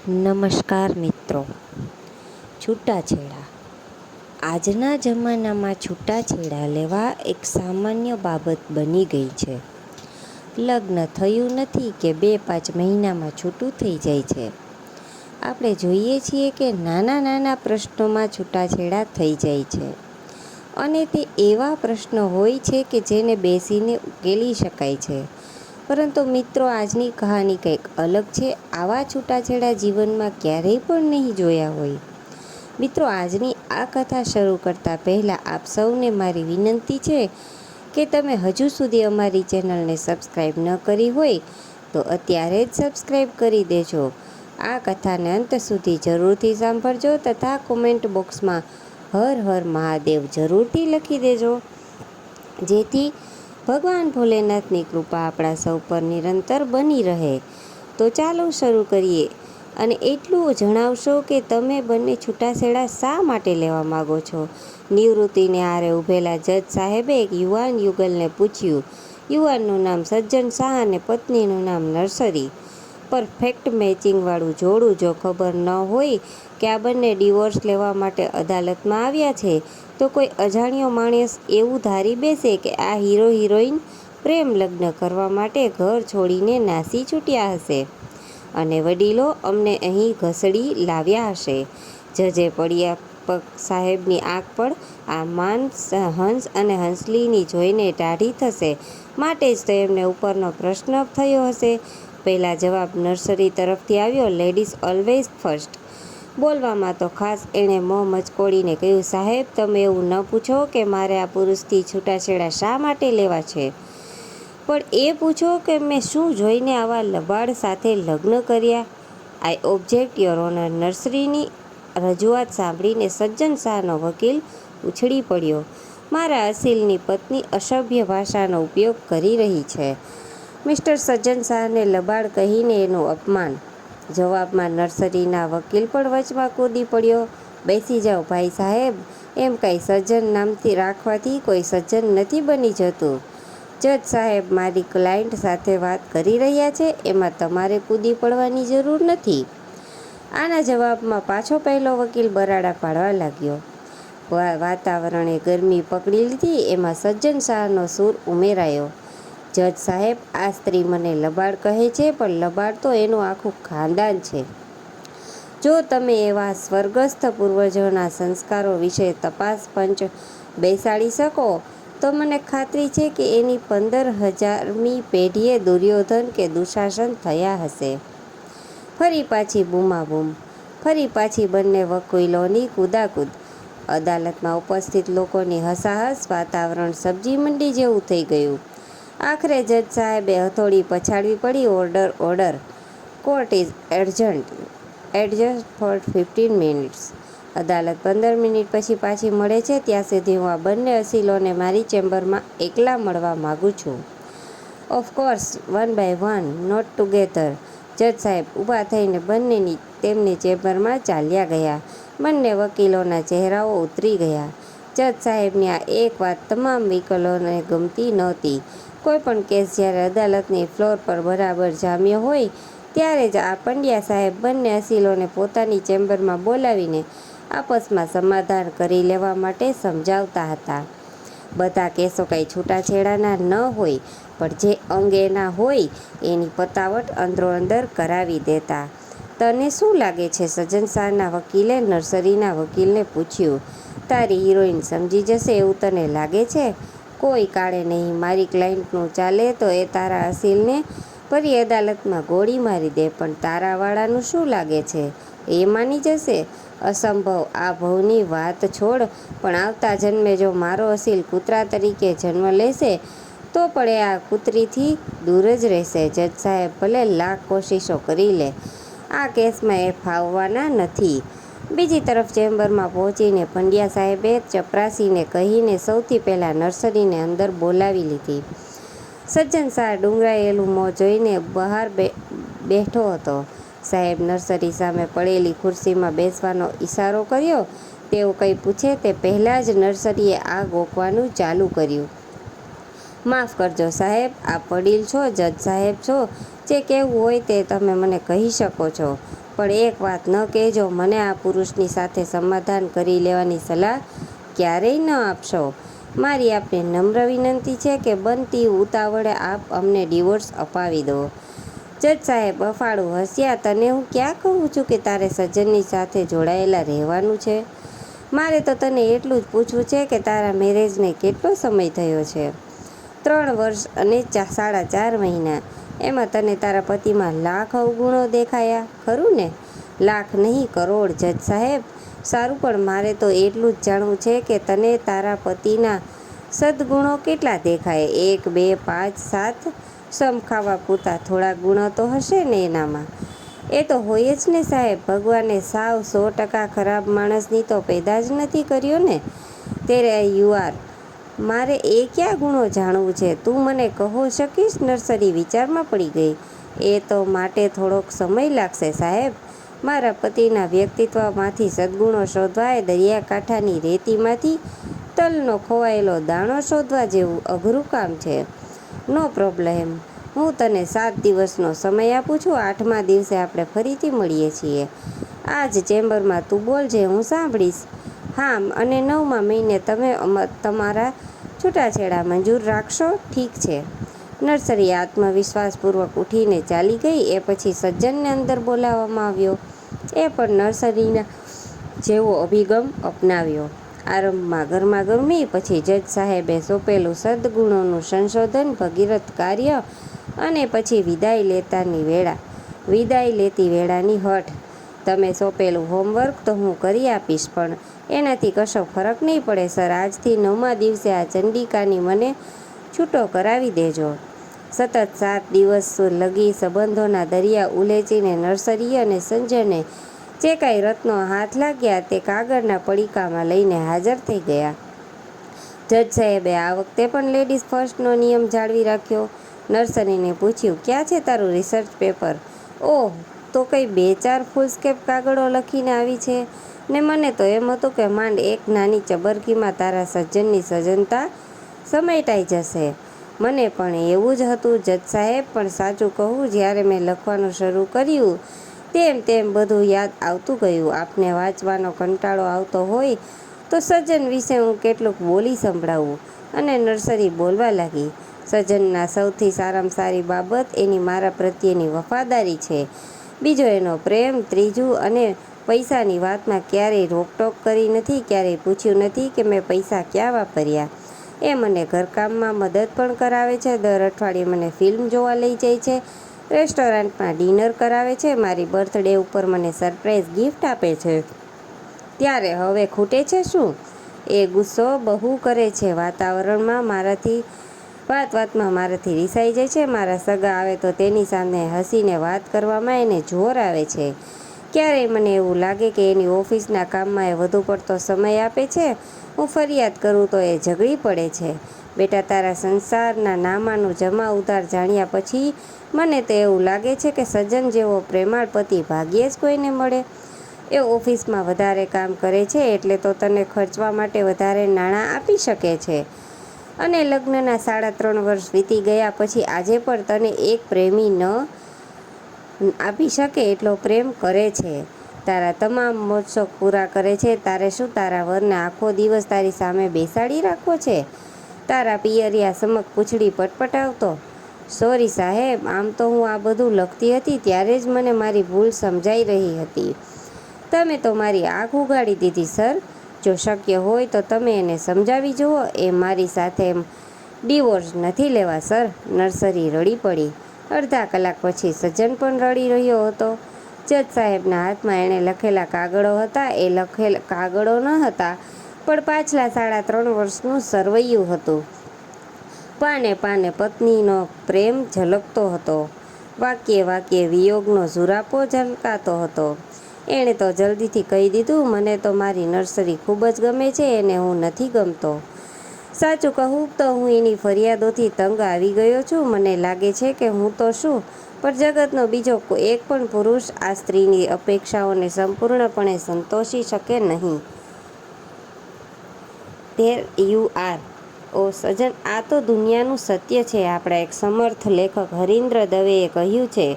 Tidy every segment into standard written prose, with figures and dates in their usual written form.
નમસ્કાર મિત્રો. છૂટાછેડા. આજના જમાનામાં છૂટાછેડા લેવા એક સામાન્ય બાબત બની ગઈ છે. લગ્ન થયું નથી કે 2-5 મહિનામાં છૂટું થઈ જાય છે. આપણે જોઈએ છીએ કે નાના નાના પ્રશ્નોમાં છૂટાછેડા થઈ જાય છે અને તે એવા પ્રશ્નો હોય છે કે જેને બેસીને ઉકેલી શકાય છે. પરંતુ મિત્રો, આજની કહાની કંઈક અલગ છે. આવા છૂટાછેડા જીવનમાં ક્યારેય પણ નહીં જોયા હોય. મિત્રો, આજની આ કથા શરૂ કરતાં પહેલાં આપ સૌને મારી વિનંતી છે કે તમે હજુ સુધી અમારી ચેનલને સબસ્ક્રાઈબ ન કરી હોય તો અત્યારે જ સબસ્ક્રાઈબ કરી દેજો. આ કથાને અંત સુધી જરૂરથી સાંભળજો તથા કોમેન્ટ બોક્સમાં હર હર મહાદેવ જરૂરથી લખી દેજો, જેથી ભગવાન ભોલેનાથની કૃપા આપણા સૌ પર નિરંતર બની રહે. તો ચાલો શરૂ કરીએ. અને એટલું જણાવશો કે તમે બંને છૂટાછેડા શા માટે લેવા માગો છો? નિવૃત્તિને આરે ઊભેલા જજ સાહેબે એક યુવાન યુગલને પૂછ્યું. યુવાનનું નામ સજ્જન શાહ અને પત્નીનું નામ નર્સરી. પરફેક્ટ મેચિંગવાળું જોડું. જો ખબર ન હોય કે આ બંને ડિવોર્સ લેવા માટે અદાલતમાં આવ્યા છે તો કોઈ અજાણ્યો માણસ એવું ધારી બેસે કે આ હીરો હિરોઈન પ્રેમ લગ્ન કરવા માટે ઘર છોડીને નાસી છૂટ્યા હશે અને વડીલો અમને અહીં ઘસડી લાવ્યા હશે. જજે પડ્યા સાહેબની આંખ પર આ માનસ હંસ અને હંસલીની જોઈને ટાઢી થશે, માટે જ તો એમને ઉપરનો પ્રશ્ન થયો હશે. પહેલાં જવાબ નર્સરી તરફથી આવ્યો. Ladies always first. બોલવામાં તો ખાસ એણે મોં મચકોડીને કહ્યું, સાહેબ, તમે એવું ન પૂછો કે મારે આ પુરુષથી છૂટાછેડા શા માટે લેવા છે, પણ એ પૂછો કે મેં શું જોઈને આવા લબાડ સાથે લગ્ન કર્યા. આઈ ઓબ્જેક્ટ યોર ઓનર. નર્સરીની રજૂઆત સાંભળીને સજ્જન શાહનો વકીલ ઉછળી પડ્યો. મારા અસીલની પત્ની અસભ્ય ભાષાનો ઉપયોગ કરી રહી છે. મિસ્ટર સજ્જન શાહને લબાડ કહીને એનું અપમાન. જવાબમાં નર્સરીના વકીલ પણ વચમાં કૂદી પડ્યો. બેસી જાઓ ભાઈ સાહેબ, એમ કાંઈ સજ્જન નામથી રાખવાથી કોઈ સજ્જન નથી બની જતું. જજ સાહેબ મારી ક્લાયન્ટ સાથે વાત કરી રહ્યા છે, એમાં તમારે કૂદી પડવાની જરૂર નથી. આના જવાબમાં પાછો પહેલો વકીલ બરાડા પાડવા લાગ્યો. વાતાવરણે ગરમી પકડી લીધી. એમાં સજ્જન શાહનો સૂર ઉમેરાયો. જજ સાહેબ, આ સ્ત્રી મને લબાડ કહે છે, પણ લબાડ તો એનું આખું ખાનદાન છે. જો તમે એવા સ્વર્ગસ્થ પૂર્વજોના સંસ્કારો વિશે તપાસ પંચ બેસાડી શકો તો મને ખાતરી છે કે એની 15,000મી પેઢીએ દુર્યોધન કે દુશાસન થયા હશે. ફરી પાછી બૂમાબૂમ. ફરી પાછી બંને વકીલોની કૂદાકૂદ. અદાલતમાં ઉપસ્થિત લોકોની હસાહસ. વાતાવરણ સબ્જી મંડી જેવું થઈ ગયું. આખરે જજ સાહેબે હથોડી પછાડવી પડી. Order, order. Court is adjust for 15 minutes. અદાલત 15 મિનિટ પછી પાછી મળે છે. ત્યાં સુધી હું આ બંને અસીલોને મારી ચેમ્બરમાં એકલા મળવા માગું છું. Of course, one by one, not together. જજ સાહેબ ઊભા થઈને બંનેની તેમની ચેમ્બરમાં ચાલ્યા ગયા. બંને વકીલોના ચહેરાઓ ઉતરી ગયા. જજ સાહેબની આ એક વાત તમામ વકીલોને ગમતી નહોતી. કોઈ પણ કેસ જ્યારે અદાલતની ફ્લોર પર બરાબર જામ્યો હોય ત્યારે જ આ પંડ્યા સાહેબ બંને અસીલોને પોતાની ચેમ્બરમાં બોલાવીને આપસમાં સમાધાન કરી લેવા માટે સમજાવતા હતા. બધા કેસો કાંઈ છૂટાછેડાના ન હોય, પણ જે અંગેના હોય એની પતાવટ અંદરોઅંદર કરાવી દેતા. તને શું લાગે છે? સજ્જન શાહના વકીલે નર્સરીના વકીલને પૂછ્યું. તારી હિરોઈન સમજી જશે એવું તને લાગે છે? કોઈ કાળે નહીં. મારી ક્લાયન્ટનું ચાલે તો એ તારા અસીલને ફરી અદાલતમાં ગોળી મારી દે, પણ તારાવાળાનું શું લાગે છે? એ માની જશે? અસંભવ. આ ભવની વાત છોડ, પણ આવતા જન્મે જો મારો અસીલ કૂતરા તરીકે જન્મ લેશે તો પણ એ આ કૂતરીથી દૂર જ રહેશે. જજ સાહેબ ભલે લાખ કોશિશો કરી લે, આ કેસમાં એ ફાવવાના નથી. બીજી તરફ ચેમ્બરમાં પહોંચીને પંડ્યા સાહેબે ચપરાસીને કહીને સૌથી પહેલાં નર્સરીને અંદર બોલાવી લીધી. સજ્જન શાહ ડુંગરાયેલું મોં જોઈને બહાર બેઠો હતો. સાહેબ નર્સરી સામે પડેલી ખુરશીમાં બેસવાનો ઈશારો કર્યો. તેઓ કંઈ પૂછે તે પહેલાં જ નર્સરીએ આગ ઓકવાનું ચાલુ કર્યું. માફ કરજો સાહેબ, આપ વડીલ છો, જજ સાહેબ છો, જે કહેવું હોય તે તમે મને કહી શકો છો. પણ એક વાત ન કહેજો, મને આ પુરુષની સાથે સમાધાન કરી લેવાની સલાહ ક્યારેય ન આપશો. મારી આપને નમ્ર વિનંતી છે કે બનતી ઉતાવળે આપ અમને ડિવોર્સ અપાવી દો. જજ સાહેબ અફાળું હસ્યા. તને હું ક્યાં કહું છું કે તારે સજ્જનની સાથે જોડાયેલા રહેવાનું છે? મારે તો તને એટલું જ પૂછવું છે કે તારા મેરેજને કેટલો સમય થયો છે? 3 વર્ષ અને 4.5 મહિના. એમાં તને તારા પતિમાં લાખ અવગુણો દેખાયા, ખરું ને? લાખ નહીં, કરોડ. જજ સાહેબ સારું, પણ મારે તો એટલું જ જાણવું છે કે તને તારા પતિના સદગુણો કેટલા દેખાય? 1, 2, 5, 7? સમ ખાવા પૂરતા થોડા ગુણો તો હશે ને એનામાં? એ તો હોય જ ને સાહેબ. ભગવાને સાવ 100% ખરાબ માણસની તો પેદા જ નથી કર્યો ને. તેરે યુ આર. મારે એ ક્યાં ગુણો જાણવું છે? તું મને કહો શકીશ? નર્સરી વિચારમાં પડી ગઈ. એ તો માટે થોડોક સમય લાગશે સાહેબ. મારા પતિના વ્યક્તિત્વમાંથી સદગુણો શોધવા એ દરિયાકાંઠાની રેતીમાંથી તલનો ખોવાયેલો દાણો શોધવા જેવું અઘરું કામ છે. નો પ્રોબ્લેમ. હું તને 7 દિવસનો સમય આપું છું. 8મા દિવસે આપણે ફરીથી મળીએ છીએ. આ જ ચેમ્બરમાં તું બોલજે, હું સાંભળીશ. હા, અને 9મા મહિને તમે તમારા છૂટાછેડા મંજૂર રાખશો? ઠીક છે. નર્સરી આત્મવિશ્વાસપૂર્વક ઉઠીને ચાલી ગઈ. એ પછી સજ્જનને અંદર બોલાવવામાં આવ્યો. એ પણ નર્સરીના જેવો અભિગમ અપનાવ્યો. આરંભમાં ગરમાગરમી, પછી જજ સાહેબે સોંપેલું સદગુણોનું સંશોધન, ભગીરથ કાર્ય, અને પછી વિદાય લેતી વેળાની હઠ. તમે સોંપેલું હોમવર્ક તો હું કરી આપીશ, પણ એનાથી કશો ફરક નહીં પડે સર. આજથી 9મા દિવસે આ ચંડિકાની મને છૂટો કરાવી દેજો. સતત 7 દિવસ લગી સંબંધોના દરિયા ઉલેચીને નર્સરી અને સંજયને જે કાંઈ રત્નો હાથ લાગ્યા તે કાગળના પડીકામાં લઈને હાજર થઈ ગયા. જજ સાહેબે આ વખતે પણ લેડીઝ ફર્સ્ટનો નિયમ જાળવી રાખ્યો. નર્સરીને પૂછ્યું, ક્યાં છે તારું રિસર્ચ પેપર? ઓહ, તો કંઈ 2-4 ફૂલસ્કેપ કાગળો લખીને આવી છે ને. મને તો એમ હતું કે માંડ એક નાની ચબરકીમાં તારા સજ્જનની સજ્જનતા સમેટાઈ જશે. મને પણ એવું જ હતું જજ સાહેબ, પણ સાચું કહું, જ્યારે મેં લખવાનું શરૂ કર્યું તેમ તેમ બધું યાદ આવતું ગયું. આપને વાંચવાનો કંટાળો આવતો હોય તો સજ્જન વિશે હું કેટલુંક બોલી સંભળાવું. અને નર્સરી બોલવા લાગી. સજ્જનના સૌથી સારામાં સારી બાબત એની મારા પ્રત્યેની વફાદારી છે. બીજો એનો પ્રેમ. ત્રીજું, અને પૈસાની વાતમાં ક્યારેય રોકટોક કરી નથી, ક્યારેય પૂછ્યું નથી કે મેં પૈસા ક્યાં વાપર્યા. એ મને ઘરકામમાં મદદ પણ કરાવે છે. દર અઠવાડિયે મને ફિલ્મ જોવા લઈ જાય છે, રેસ્ટોરન્ટમાં ડિનર કરાવે છે, મારી બર્થડે ઉપર મને સરપ્રાઈઝ ગિફ્ટ આપે છે. ત્યારે હવે ખૂટે છે શું? એ ગુસ્સો બહુ કરે છે. વાતમાં મારાથી રિસાઈ જાય છે. મારા સગા આવે તો તેની સામે હસીને વાત કરવામાં એને જોર આવે છે. ક્યારેય મને એવું લાગે કે એની ઓફિસના કામમાં એ વધુ પડતો સમય આપે છે. હું ફરિયાદ કરું તો એ ઝઘડી પડે છે. બેટા, તારા સંસારના નામાનું જમા ઉધાર જાણ્યા પછી મને તો એવું લાગે છે કે સજ્જન જેવો પ્રેમાળ પતિ ભાગ્યે જ કોઈને મળે. એ ઓફિસમાં વધારે કામ કરે છે એટલે તો તને ખર્ચવા માટે વધારે નાણાં આપી શકે છે. અને લગ્નના 3.5 વર્ષ વીતી ગયા પછી આજે પણ તને એક પ્રેમી ન આપી શકે એટલો પ્રેમ કરે છે. તારા તમામ મોજશોખ પૂરા કરે છે. તારે શું તારા વરને આખો દિવસ તારી સામે બેસાડી રાખવો છે? તારા પિયરિયા સમક પૂંછડી પટપટાવતો? સોરી સાહેબ, આમ તો હું આ બધું લખતી હતી ત્યારે જ મને મારી ભૂલ સમજાઈ રહી હતી. તમે તો મારી આંખ ઉઘાડી દીધી સર. જો શક્ય હોય તો તમે એને સમજાવી જુઓ. એ મારી સાથે ડિવોર્સ નથી લેવા સર. નર્સરી રડી પડી. અડધા કલાક પછી સજ્જન પણ રડી રહ્યો હતો. જજ સાહેબના હાથમાં એણે લખેલા કાગળો હતા. એ કાગળો ન હતા, પણ પાછલા 3.5 વર્ષનું સરવૈયું હતું. પાને પાને પત્નીનો પ્રેમ ઝલકતો હતો. વાક્યે વાક્યે વિયોગનો ઝુરાપો ઝલકાતો હતો. એણે તો જલ્દીથી કહી દીધું, મને તો મારી નર્સરી ખૂબ જ ગમે છે, એને હું નથી ગમતો. સાચું કહું તો હું એની ફરિયાદોથી તંગ આવી ગયો છું. મને લાગે છે કે હું તો શું, પણ જગતનો બીજો એક પણ પુરુષ આ સ્ત્રીની અપેક્ષાઓને સંપૂર્ણપણે સંતોષી શકે નહીં. There you are. ઓ સજ્જન, આ તો દુનિયાનું સત્ય છે. આપણા એક સમર્થ લેખક હરીન્દ્ર દવેએ કહ્યું છે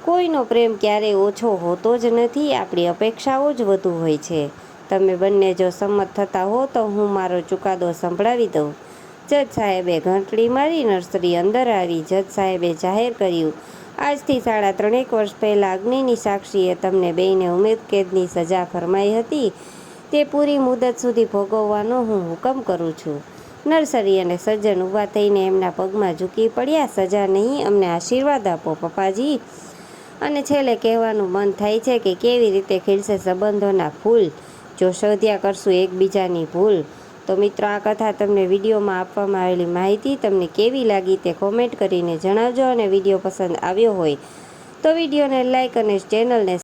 કોઈનો પ્રેમ ક્યારેય ઓછો હોતો જ નથી, આપણી અપેક્ષાઓ જ વધુ હોય છે. તમે બંને જો સંમત થતા હો તો હું મારો ચુકાદો સંભળાવી દઉં. જજ સાહેબે ઘંટડી મારી. નર્સરી અંદર આવી. જજ સાહેબે જાહેર કર્યું, આજથી 3.5 વર્ષ પહેલાં અગ્નિની સાક્ષીએ તમને બેયને ઉમેદકેદની સજા ફરમાઈ હતી, તે પૂરી મુદત સુધી ભોગવવાનો હું હુકમ કરું છું. નર્સરી અને સજ્જન ઊભા થઈને એમના પગમાં ઝૂકી પડ્યા. સજા નહીં, અમને આશીર્વાદ આપો પપ્પાજી. અને છેલ્લે કહેવાનું મન થાય છે કે કેવી રીતે ખીલશે સંબંધોના ફૂલ જો શોધ્યા કરશું એકબીજાની ભૂલ. તો મિત્રો, આ કથા તમને વિડીયોમાં આપવામાં આવેલી માહિતી તમને કેવી લાગી તે કોમેન્ટ કરીને જણાવજો. અને વિડીયો પસંદ આવ્યો હોય તો વિડીયોને લાઇક અને ચેનલને